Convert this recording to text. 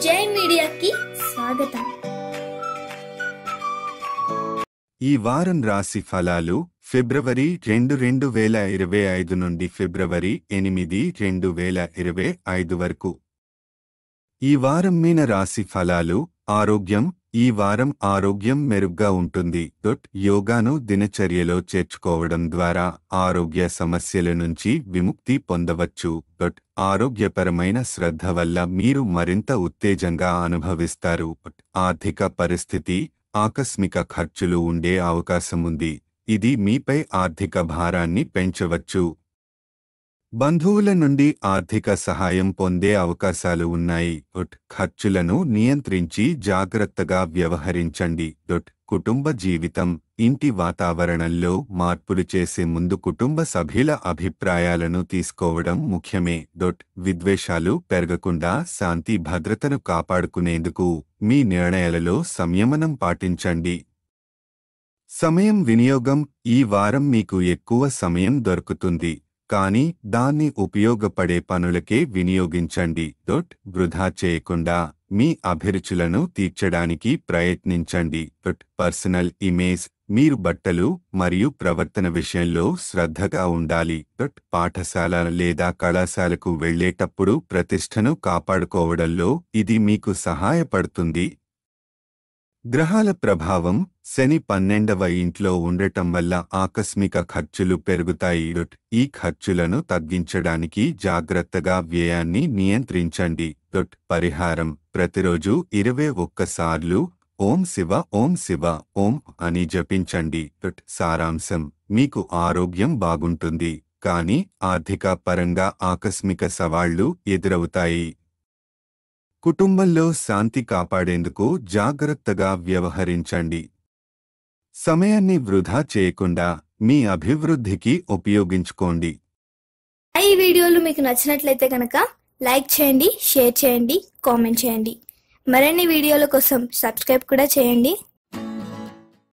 జై మీడియాకి స్వాగతం. ఈ వారం రాశి ఫలాలు ఫిబ్రవరి 2, 2025 నుండి ఫిబ్రవరి 8, 2025 వరకు. ఈ వారం మీన రాశి ఫలాలు. ఆరోగ్యం. ఈ వారం ఆరోగ్యం మెరుగ్గా ఉంటుంది. యోగాను దినచర్యలో చేర్చుకోవడం ద్వారా ఆరోగ్య సమస్యల నుంచి విముక్తి పొందవచ్చు. ఆరోగ్యపరమైన శ్రద్ధ వల్ల మీరు మరింత ఉత్తేజంగా అనుభవిస్తారు. ఆర్థిక పరిస్థితి. ఆకస్మిక ఖర్చులు ఉండే అవకాశముంది. ఇది మీపై ఆర్థిక భారాన్ని పెంచవచ్చు. బంధువుల నుండి ఆర్థిక సహాయం పొందే అవకాశాలు ఉన్నాయి. ఖర్చులను నియంత్రించి జాగ్రత్తగా వ్యవహరించండి. కుటుంబ జీవితం. ఇంటి వాతావరణంలో మార్పులు చేసే ముందు కుటుంబ సభ్యుల అభిప్రాయాలను తీసుకోవడం ముఖ్యమే. విద్వేషాలు పెరగకుండా శాంతి భద్రతను కాపాడుకునేందుకు మీ నిర్ణయాలలో సంయమనం పాటించండి. సమయం వినియోగం. ఈ వారం మీకు ఎక్కువ సమయం దొరుకుతుంది, కానీ దాన్ని ఉపయోగపడే పనులకే వినియోగించండి. వృధా చేయకుండా మీ అభిరుచులను తీర్చడానికి ప్రయత్నించండి. Personal image. మీరు బట్టలు మరియు ప్రవర్తన విషయంలో శ్రద్ధగా ఉండాలి. పాఠశాల లేదా కళాశాలకు వెళ్లేటప్పుడు ప్రతిష్టను కాపాడుకోవడంలో ఇది మీకు సహాయపడుతుంది. గ్రహాల ప్రభావం. శని 12వ ఇంట్లో ఉండటం వల్ల ఆకస్మిక ఖర్చులు పెరుగుతాయి. ఈ ఖర్చులను తగ్గించడానికి జాగ్రత్తగా వ్యయాన్ని నియంత్రించండి. పరిహారం. ప్రతిరోజు 21 సార్లు ఓం శివ ఓం శివ ఓం అని జపించండి. సారాంశం. మీకు ఆరోగ్యం బాగుంటుంది, కానీ ఆర్థిక పరంగా ఆకస్మిక సవాళ్లు ఎదురవుతాయి. కుటుంబంలో శాంతి కాపాడేందుకు జాగ్రత్తగా వ్యవహరించండి. సమయాన్ని వృధా చేయకుండా మీ అభివృద్ధికి ఉపయోగించుకోండి. ఈ వీడియోలు మీకు నచ్చినట్లయితే కనుక లైక్ చేయండి, షేర్ చేయండి, కామెంట్ చేయండి. మరిన్ని వీడియోల కోసం సబ్స్క్రైబ్ కూడా చేయండి.